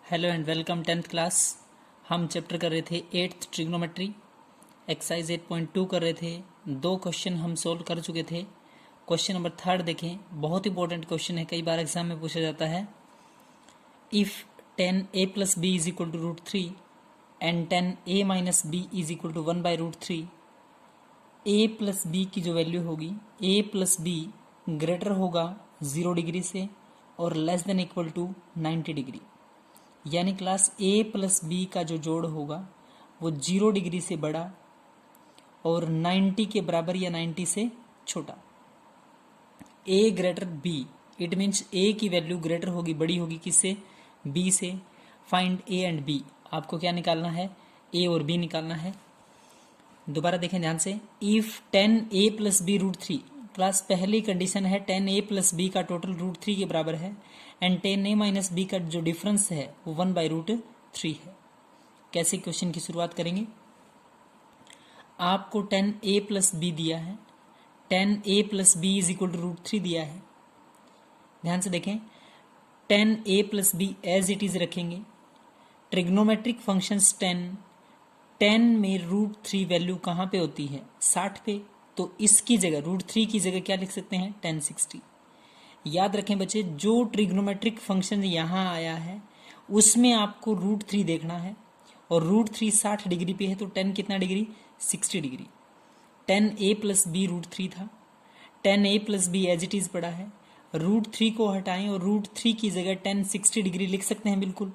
Hello and welcome 10th class. हम chapter कर रहे थे 8th ट्रिग्नोमेट्री, एक्सरसाइज 8.2 कर रहे थे। 2 क्वेश्चन हम सोल्व कर चुके थे। क्वेश्चन नंबर 3 देखें, बहुत इंपॉर्टेंट क्वेश्चन है, कई बार एग्जाम में पूछा जाता है। If 10a + b is equal to √3 and 10a - b is equal to 1/√3, a + b की जो वैल्यू होगी, a + b ग्रेटर होगा 0 डिग्री से और less than equal to 90 degree. यानी क्लास a + b का जो जोड़ होगा वो 0 डिग्री से बड़ा और 90 के बराबर या 90 से छोटा। a greater b, it means a की वैल्यू ग्रेटर होगी, बड़ी होगी किससे? b से। फाइंड a एंड b, आपको क्या निकालना है? a और b निकालना है। दोबारा देखें ध्यान से। इफ 10a + b √3, क्लास पहली कंडीशन है 10a + b का टोटल √3 के बराबर है एंड 10a - b का जो डिफरेंस है वो 1/√3 है। कैसे क्वेश्चन की शुरुआत करेंगे? आपको 10a + b दिया है, 10a + b is equal to √3 दिया है। ध्यान से देखें, 10a + b as it is रखेंगे। ट्रिग्नोमेट्रिक फंक्शंस 10 में √3 वैल्यू कहाँ पे होती है? 60 पे। तो इसकी जगह √3 की जगह क्या लिख सकते हैं? 1060। याद रखें बच्चे, जो ट्रिग्नोमेट्रिक फंक्शन यहाँ आया है उसमें आपको √3 देखना है और √3 60 डिग्री पे है, तो 10 कितना डिग्री? 60 डिग्री। 10a + b √3 था, 10a + b as it is पड़ा है। √3 को हटाएं और √3 की जगह 1060 डिग्री लिख सकते हैं बिल्कुल।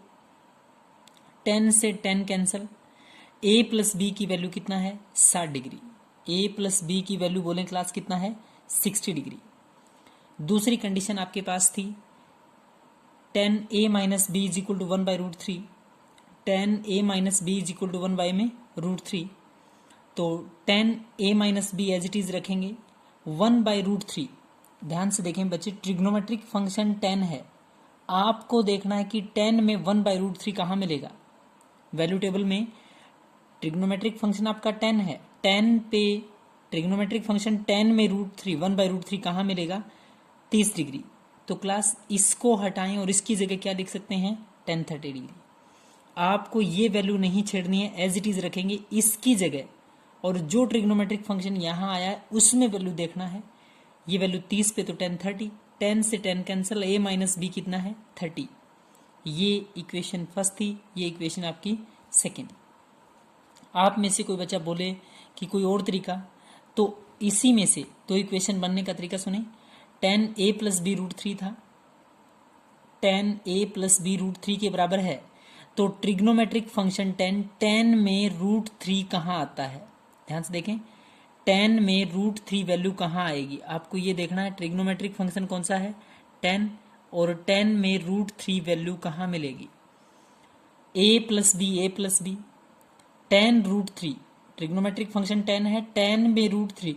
10 से 10 कैंसल। a + b की वैल्यू कितना है? 60 डिग्री। a + b की वैल्यू बोलें क्लास कितना है? 60 डिग्री। दूसरी कंडीशन आपके पास थी 10a - b is equal to 1/√3, 10a - b is equal to 1/√3। तो 10a - b as it is रखेंगे 1/√3। ध्यान से देखें बच्चे, ट्रिग्नोमेट्रिक फंक्शन 10 है, आपको देखना है कि 10 में 1/√3 कहाँ मिलेगा। वैल्यू टेबल में ट्रिग्नोमेट्रिक फंक्शन आपका 10 है, 10 पे ट्रिग्नोमेट्रिक फंक्शन 10 में √3 1/√3 कहाँ मिलेगा? 30 डिग्री। तो क्लास इसको हटाएं और इसकी जगह क्या लिख सकते हैं? 1030 डिग्री। आपको ये वैल्यू नहीं छेड़नी है, एज इट इज रखेंगे इसकी जगह, और जो ट्रिग्नोमेट्रिक फंक्शन यहाँ आया है उसमें वैल्यू देखना है। ये वैल्यू 30 पे तो 1030, 10 से 10 कैंसिल, a - b कितना है? 30। ये इक्वेशन फर्स्ट थी, ये इक्वेशन आपकी सेकेंड। आप में से कोई बच्चा बोले कि कोई और तरीका, तो इसी में से तो इक्वेशन बनने का तरीका सुने। 10a + b √3 था, 10a + b √3 के बराबर है, तो ट्रिग्नोमेट्रिक फंक्शन 10 में √3 कहाँ आता है? ध्यान से देखें, 10 में √3 वैल्यू कहाँ आएगी आपको ये देखना है। ट्रिग्नोमेट्रिक फंक्शन कौन सा है? 10, और 10 में √3 वैल्यू कहाँ मिलेगी? a + b 10 √3, ट्रिग्नोमेट्रिक फंक्शन 10 है, 10 में √3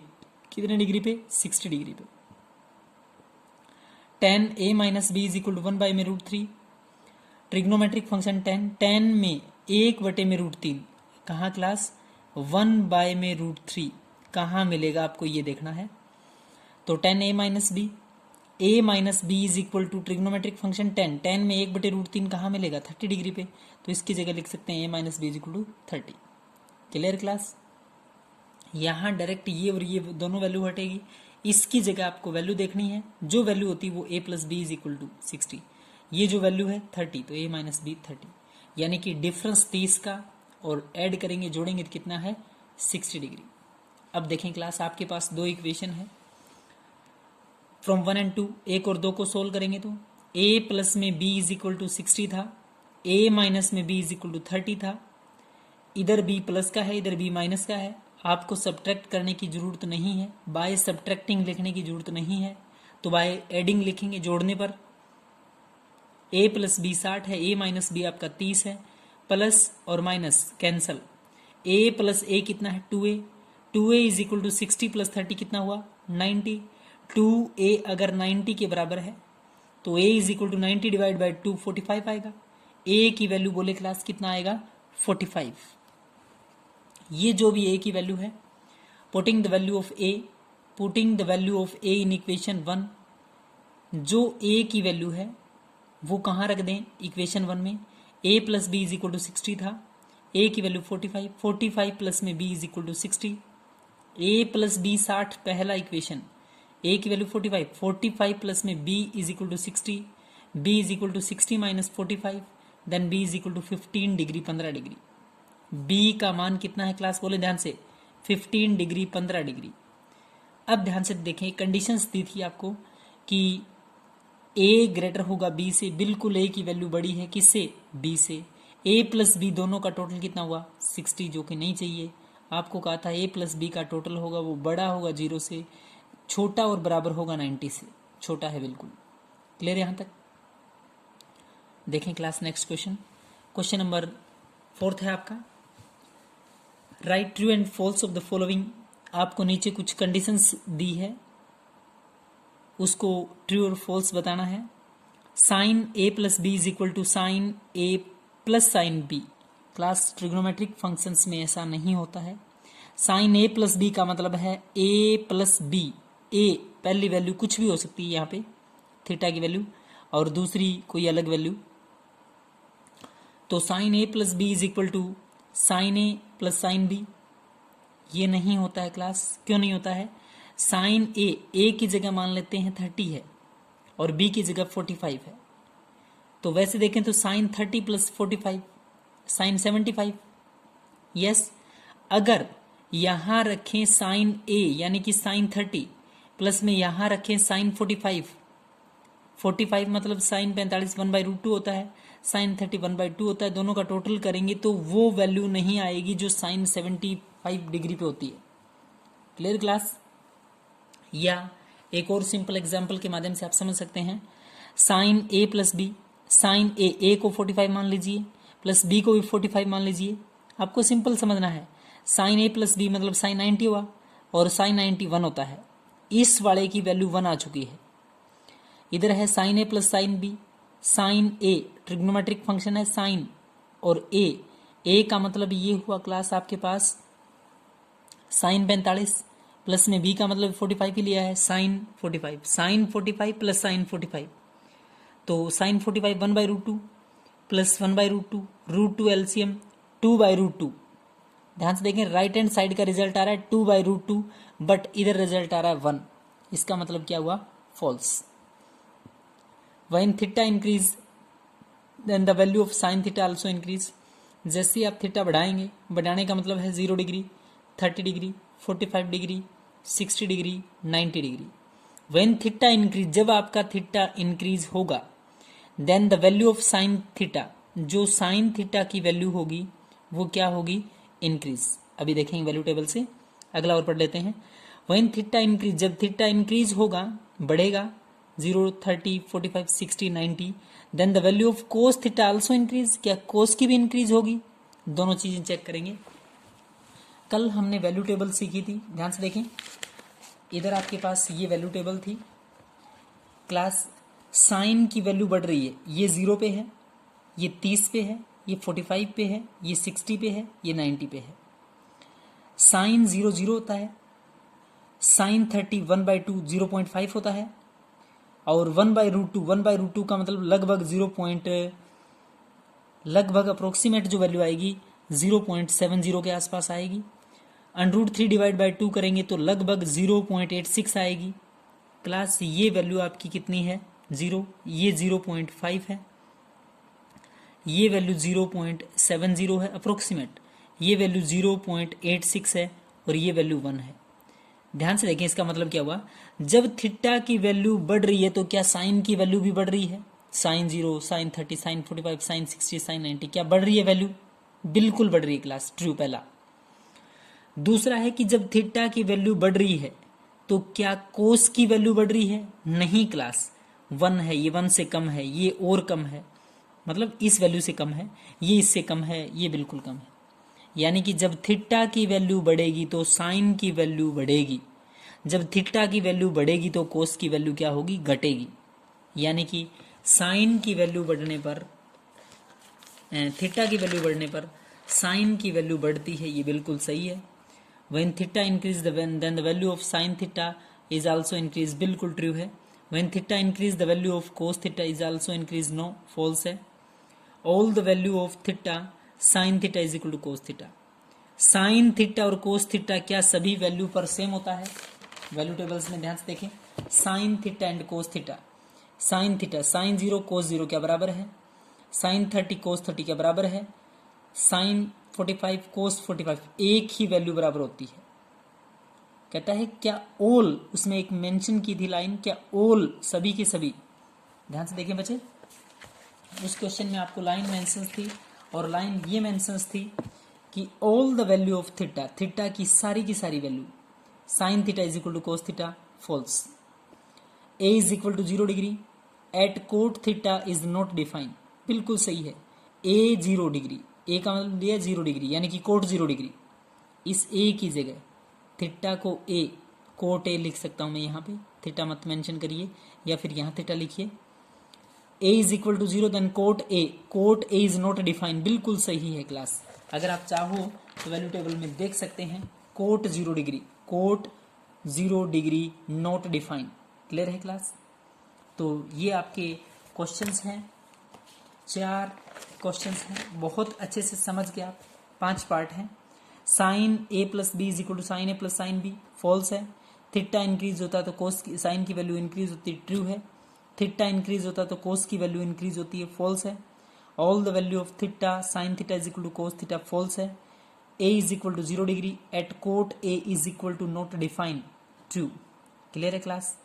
कितने डिग्री पे? 60 डिग्री पे। 10a - b is equal to 1/√3। Trigonometric function 10 में 1/√3 कहाँ क्लास? 1/√3 कहाँ मिलेगा आपको ये देखना है। तो 10a - b, a - b is equal to trigonometric function 10 में 1/√3 कहाँ मिलेगा? 30 डिग्री पे। तो इसकी जगह लिख सकते हैं a - b is equal to 30। Clear class? यहाँ डायरेक्ट ये और ये दोनों वैल्यू हटेगी, इसकी जगह आपको वैल्यू देखनी है, जो वैल्यू होती है वो a + b is equal to 60। ये जो वैल्यू है 30, तो a - b 30, यानी कि डिफरेंस 30 का, और ऐड करेंगे जोड़ेंगे तो कितना है? 60 डिग्री। अब देखें क्लास, आपके पास 2 इक्वेशन है फ्रॉम 1 एंड 2, 1 और 2 को सोल्व करेंगे तो a + में b इज इक्वल टू 60 था, a - में b इज इक्वल टू 30 था। इधर b प्लस का है, इधर b माइनस का है, आपको सब्ट्रैक्ट करने की जरूरत नहीं है, बाय सब्ट्रैक्टिंग लिखने की जरूरत नहीं है, तो बाय एडिंग लिखेंगे जोड़ने पर। a + b 60 है, a - b आपका 30 है, प्लस और माइनस कैंसल, a + a कितना है? 2a, 2a is equal to 60 + 30 कितना हुआ? 90। 2a अगर 90 के बराबर है तो a is equal to 90 divide by 2 45 आएगा। a की वैल्यू बोले क्लास कितना आएगा? 45। ये जो भी a की वैल्यू है, putting the value of a in equation 1, जो a की वैल्यू है वो कहाँ रख दें? इक्वेशन 1 में। A plus B is equal to 60 था, ए की वैल्यू 45, 45 प्लस में B is equal to 60, A plus B 60 पहला इक्वेशन, ए की वैल्यू 45, 45 प्लस में बी इज इक्वल टू 60, बी is equal to 60 minus 45, then B is equal to 15 degree 15 degree. B का मान कितना है क्लास, बोले ध्यान से, 15 डिग्री 15 डिग्री। अब ध्यान से देखें, कंडीशंस दी थी आपको कि ए ग्रेटर होगा बी से, बिल्कुल ए की वैल्यू बड़ी है किससे, बी से। ए प्लस बी दोनों का टोटल कितना हुआ 60, जो कि नहीं चाहिए। आपको कहा था ए प्लस बी का टोटल होगा वो बड़ा होगा 0 से, छोटा और बराबर होगा 90 से, छोटा है बिल्कुल। क्लियर यहां तक? देखें class next question, question number 4 है आपका। Right true and false of the following. आपको नीचे कुछ कंडीशंस दी है, उसको ट्रू और फॉल्स बताना है। Sine A plus B is equal to sine A plus sine B. Class trigonometric functions में ऐसा नहीं होता है। साइन ए प्लस बी का मतलब है ए प्लस बी, ए पहली वैल्यू कुछ भी हो सकती है यहाँ पे, थीटा की वैल्यू, और दूसरी कोई अलग वैल्यू। तो sine A plus B is equal to sine A plus sine B, ये नहीं होता है क्लास। क्यों नहीं होता है? साइन ए की जगह मान लेते हैं 30 है और बी की जगह 45 है, तो वैसे देखें तो साइन 30 प्लस 45 साइन 75। यस, अगर यहां रखें साइन ए यानी कि साइन 30 प्लस में यहां रखें साइन 45, 45 मतलब साइन 45 1/√2 होता है, साइन 30 1/2 होता है, दोनों का टोटल करेंगे तो वो वैल्यू नहीं आएगी जो साइन 75 डिग्री पे होती है। Clear class? या एक और सिंपल एग्जांपल के माध्यम से आप समझ सकते हैं। Sine A plus B, sign ए को 45 मान लीजिए प्लस बी को भी 45 मान लीजिए। आपको सिंपल समझना है, साइन ए प्लस बी मतलब साइन 90 हुआ और साइन 90 1 होता है। इस वाले की वैल्यू 1 आ चुकी है। इधर है sine A plus sine B, sign A trigonometric function है साइन और ए का मतलब ये हुआ क्लास आपके पास साइन 45 प्लस में बी का मतलब 45 ही लिया है, साइन 45, साइन 45 प्लस साइन 45, तो साइन 45 1/√2 प्लस 1/√2, √2 एलसीएम 2/√2। ध्यान से देखें, राइट हैंड साइड का रिजल्ट आ रहा है 2/√2, बट इधर रिजल्ट आ रहा है 1। इसका मतलब क्या हुआ? False. When theta increase then the value of sine theta also increase. जैसे ही आप थीटा बढ़ाएंगे, बढ़ाने का मतलब है 0 degree, 30 degree, 45 degree, 60 degree, 90 degree. When theta increase, जब आपका थीटा इंक्रीज होगा, then the value of sine theta, जो साइन थीटा की वैल्यू होगी वो क्या होगी? इंक्रीज। अभी देखेंगे वैल्यू टेबल से, अगला और पढ़ लेते हैं। When थीटा इंक्रीज, जब थीटा इंक्रीज होगा, बढ़ेगा 0, 30, 45, 60, 90, then the value of cos theta also increase. क्या कोस की भी इंक्रीज होगी? दोनों चीजें चेक करेंगे। कल हमने वैल्यू टेबल सीखी थी, ध्यान से देखें। इधर आपके पास ये वैल्यू टेबल थी क्लास। साइन की वैल्यू बढ़ रही है, ये 0 पे है, ये 30 पे है, ये 45 पे है, ये 60 पे है, ये 90 पे है। साइन 0 0 होता है, साइन 30 1/2 0.5 होता है, और 1/√2 का मतलब लगभग अप्रोक्सीमेट जो वैल्यू आएगी 0.70 के आसपास आएगी। √3 डिवाइड बाई 2 करेंगे तो लगभग 0.86 आएगी। क्लास ये वैल्यू आपकी कितनी है? 0। ये 0.5 है, ये वैल्यू 0.70 है अप्रोक्सीमेट, ये वैल्यू 0.86 है और ये वैल्यू 1 है। ध्यान से देखें, इसका मतलब क्या हुआ? जब थीटा की वैल्यू बढ़ रही है तो क्या साइन की वैल्यू भी बढ़ रही है? Sine 0, sine 30, sine 45, sine 60, sine 90, क्या बढ़ रही है वैल्यू? बिल्कुल बढ़ रही है क्लास, ट्रू पहला। दूसरा है कि जब थीटा की वैल्यू बढ़ रही है तो क्या कोस की वैल्यू बढ़ रही है? नहीं क्लास, 1 है, ये 1 से कम है, ये और कम है, मतलब इस वैल्यू से कम है, ये इससे कम है, ये बिल्कुल कम है। यानी कि जब थीटा की वैल्यू बढ़ेगी तो साइन की वैल्यू बढ़ेगी, जब थीटा की वैल्यू बढ़ेगी तो कोस की वैल्यू क्या होगी? घटेगी। यानी कि साइन की वैल्यू बढ़ने पर, थीटा की वैल्यू बढ़ने पर साइन की वैल्यू बढ़ती है, ये बिल्कुल सही है। When theta increase then the value of sin theta is also increase, बिल्कुल ट्रू है। When theta increase the value of cos theta is also increase, no, false है। All the value of theta sine theta is equal to cos theta. Sine theta और cos theta क्या सभी value पर same होता है? Value tables में ध्यान से देखें, sine theta and cos theta. Sine theta sine 0 कोस 0 क्या बराबर है? साइन 30 कोस 30 क्या बराबर है? साइन 45 कोस 45 एक ही वैल्यू बराबर होती है। कहता है क्या ऑल, उसमें एक मेंशन की थी लाइन, क्या ऑल सभी के सभी, ध्यान से देखें बच्चे, उस क्वेश्चन में आपको लाइन मेंशंस थी और लाइन ये मेंशंस थी कि all the value of theta, theta की सारी value, sine theta is equal to cos theta, false. A is equal to 0 degree at cot theta is not defined, बिल्कुल सही है। ए 0 डिग्री, ए का मतलब लिया 0 डिग्री यानी कि कोट 0 डिग्री। इस ए की जगह थीटा को ए, कोट ए लिख सकता हूं मैं यहाँ पे, थीटा मत मेंशन करिए या फिर यहाँ थीटा लिखिए। A is equal to 0 then cot A is not defined, बिल्कुल सही है क्लास। अगर आप चाहो तो वैल्यू टेबल में देख सकते हैं, cot 0 degree, cot 0 degree not defined. Clear है क्लास? तो ये आपके क्वेश्चंस हैं, 4 क्वेश्चंस हैं, बहुत अच्छे से समझ गए आप। 5 पार्ट हैं। Sine A plus B is equal to sine A plus sine B, false है। थीटा इंक्रीज होता है तो कोस की, साइन की वैल्यू इंक्रीज होती है, ट्रू है। थीटा इंक्रीज होता है तो कोस की वैल्यू इंक्रीज होती है, फॉल्स है। All the value of theta sine theta is equal to cos theta, false है। A is equal to 0 degree at cot A is equal to not defined, true. Clear है class?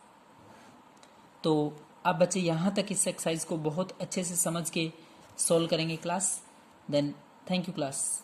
तो आप बच्चे यहाँ तक इस एक्सरसाइज को बहुत अच्छे से समझ के सॉल्व करेंगे class. Then thank you class.